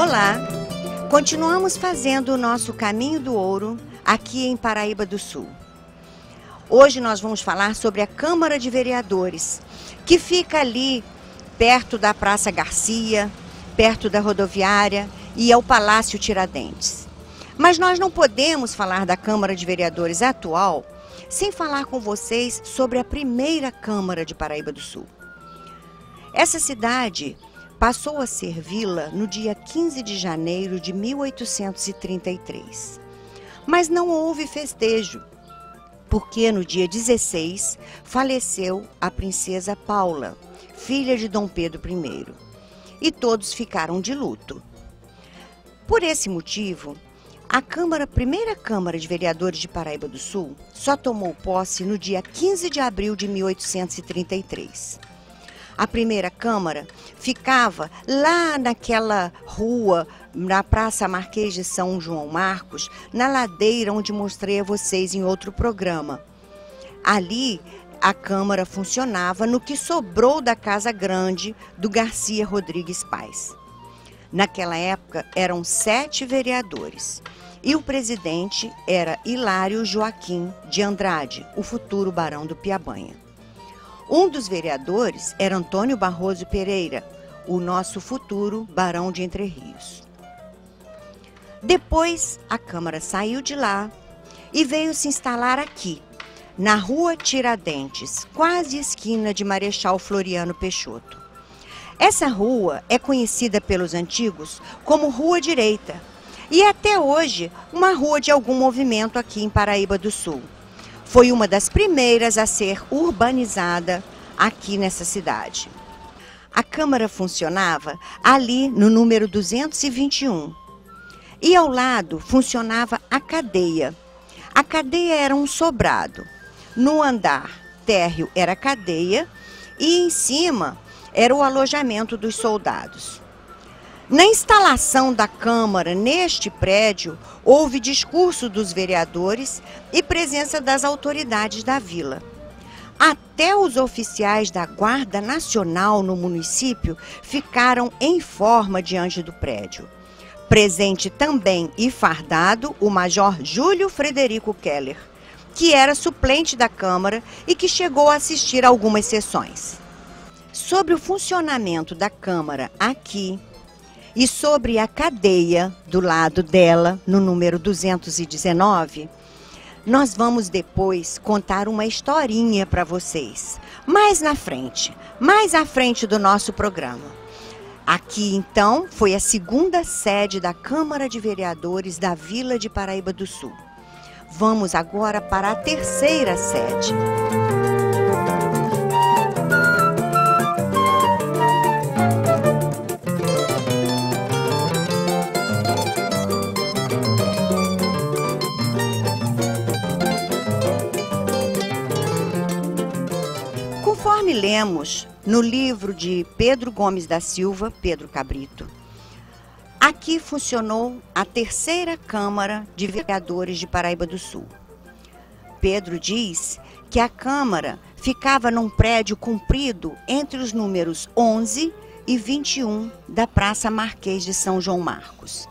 Olá! Continuamos fazendo o nosso Caminho do Ouro aqui em Paraíba do Sul. Hoje nós vamos falar sobre a Câmara de Vereadores, que fica ali perto da Praça Garcia, perto da rodoviária e ao Palácio Tiradentes. Mas nós não podemos falar da Câmara de Vereadores atual sem falar com vocês sobre a primeira Câmara de Paraíba do Sul. Essa cidade passou a ser vila no dia 15 de janeiro de 1833. Mas não houve festejo, porque no dia 16 faleceu a princesa Paula, filha de Dom Pedro I, e todos ficaram de luto. Por esse motivo, a primeira Câmara de Vereadores de Paraíba do Sul só tomou posse no dia 15 de abril de 1833. A primeira Câmara ficava lá naquela rua, na Praça Marquês de São João Marcos, na ladeira onde mostrei a vocês em outro programa. Ali, a Câmara funcionava no que sobrou da Casa Grande do Garcia Rodrigues Pais. Naquela época, eram 7 vereadores e o presidente era Hilário Joaquim de Andrade, o futuro barão do Piabanha. Um dos vereadores era Antônio Barroso Pereira, o nosso futuro barão de Entre Rios. Depois, a Câmara saiu de lá e veio se instalar aqui, na Rua Tiradentes, quase esquina de Marechal Floriano Peixoto. Essa rua é conhecida pelos antigos como Rua Direita e é até hoje uma rua de algum movimento aqui em Paraíba do Sul. Foi uma das primeiras a ser urbanizada aqui nessa cidade. A Câmara funcionava ali no número 221. E ao lado funcionava a cadeia. A cadeia era um sobrado. No andar térreo era a cadeia e em cima era o alojamento dos soldados. Na instalação da Câmara neste prédio, houve discurso dos vereadores e presença das autoridades da vila. Até os oficiais da Guarda Nacional no município ficaram em forma diante do prédio. Presente também e fardado o Major Júlio Frederico Keller, que era suplente da Câmara e que chegou a assistir a algumas sessões. Sobre o funcionamento da Câmara aqui, e sobre a cadeia do lado dela, no número 219, nós vamos depois contar uma historinha para vocês, mais à frente do nosso programa. Aqui, então, foi a segunda sede da Câmara de Vereadores da Vila de Paraíba do Sul. Vamos agora para a terceira sede. Conforme lemos no livro de Pedro Gomes da Silva, Pedro Cabrito, aqui funcionou a terceira Câmara de Vereadores de Paraíba do Sul. Pedro diz que a Câmara ficava num prédio comprido entre os números 11 e 21 da Praça Marquês de São João Marcos.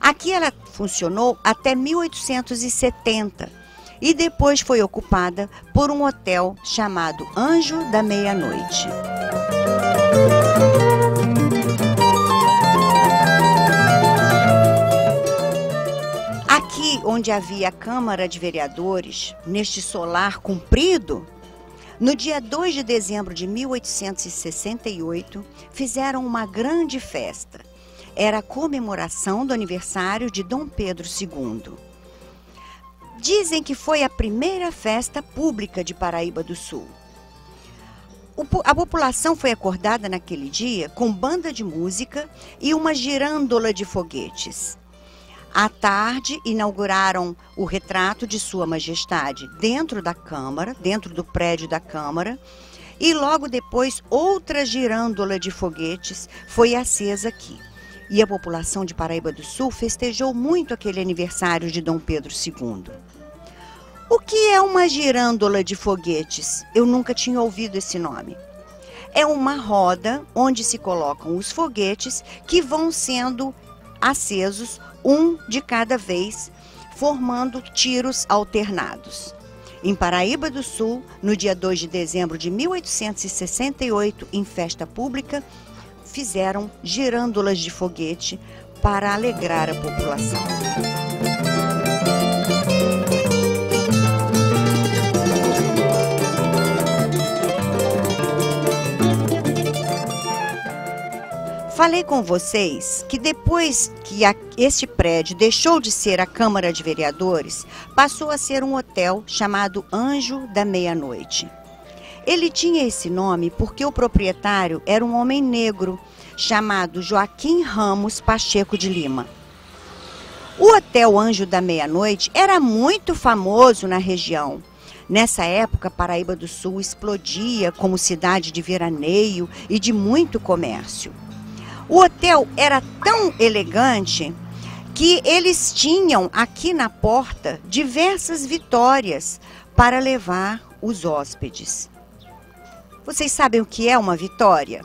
Aqui ela funcionou até 1870, e depois foi ocupada por um hotel chamado Anjo da Meia-Noite. Aqui onde havia a Câmara de Vereadores, neste solar comprido, no dia 2 de dezembro de 1868, fizeram uma grande festa. Era a comemoração do aniversário de Dom Pedro II. Dizem que foi a primeira festa pública de Paraíba do Sul. A população foi acordada naquele dia com banda de música e uma girândola de foguetes. À tarde, inauguraram o retrato de Sua Majestade dentro da Câmara, dentro do prédio da Câmara, e logo depois outra girândola de foguetes foi acesa aqui. E a população de Paraíba do Sul festejou muito aquele aniversário de Dom Pedro II. O que é uma girândola de foguetes? Eu nunca tinha ouvido esse nome. É uma roda onde se colocam os foguetes que vão sendo acesos, um de cada vez, formando tiros alternados. Em Paraíba do Sul, no dia 2 de dezembro de 1868, em festa pública, fizeram girândolas de foguete para alegrar a população. Falei com vocês que depois que este prédio deixou de ser a Câmara de Vereadores, passou a ser um hotel chamado Anjo da Meia-Noite. Ele tinha esse nome porque o proprietário era um homem negro chamado Joaquim Ramos Pacheco de Lima. O Hotel Anjo da Meia-Noite era muito famoso na região. Nessa época, Paraíba do Sul explodia como cidade de veraneio e de muito comércio. O hotel era tão elegante que eles tinham aqui na porta diversas vitórias para levar os hóspedes. Vocês sabem o que é uma vitória?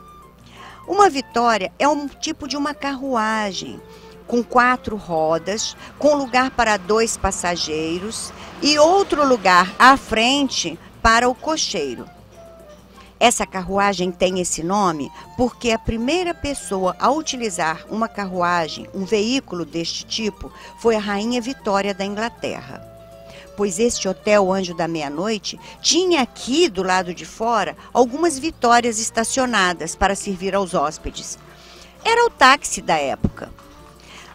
Uma vitória é um tipo de uma carruagem com 4 rodas, com lugar para 2 passageiros e outro lugar à frente para o cocheiro. Essa carruagem tem esse nome porque a primeira pessoa a utilizar uma carruagem, um veículo deste tipo, foi a Rainha Vitória da Inglaterra. Pois este Hotel Anjo da Meia-Noite tinha aqui do lado de fora algumas vitórias estacionadas para servir aos hóspedes. Era o táxi da época.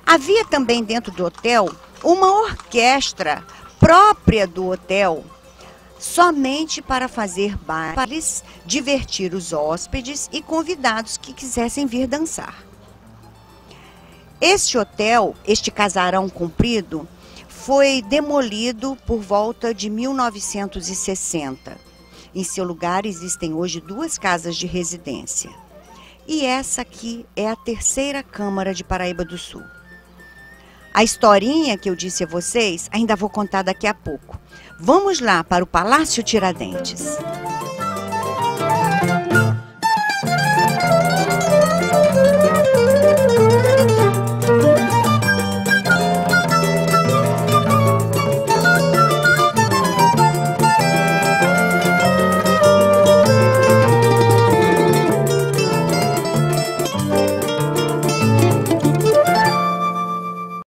Havia também dentro do hotel uma orquestra própria do hotel, somente para fazer bailes, divertir os hóspedes e convidados que quisessem vir dançar. Este hotel, este casarão comprido, foi demolido por volta de 1960. Em seu lugar existem hoje 2 casas de residência. E essa aqui é a 3ª Câmara de Paraíba do Sul. A historinha que eu disse a vocês, ainda vou contar daqui a pouco. Vamos lá para o Palácio Tiradentes.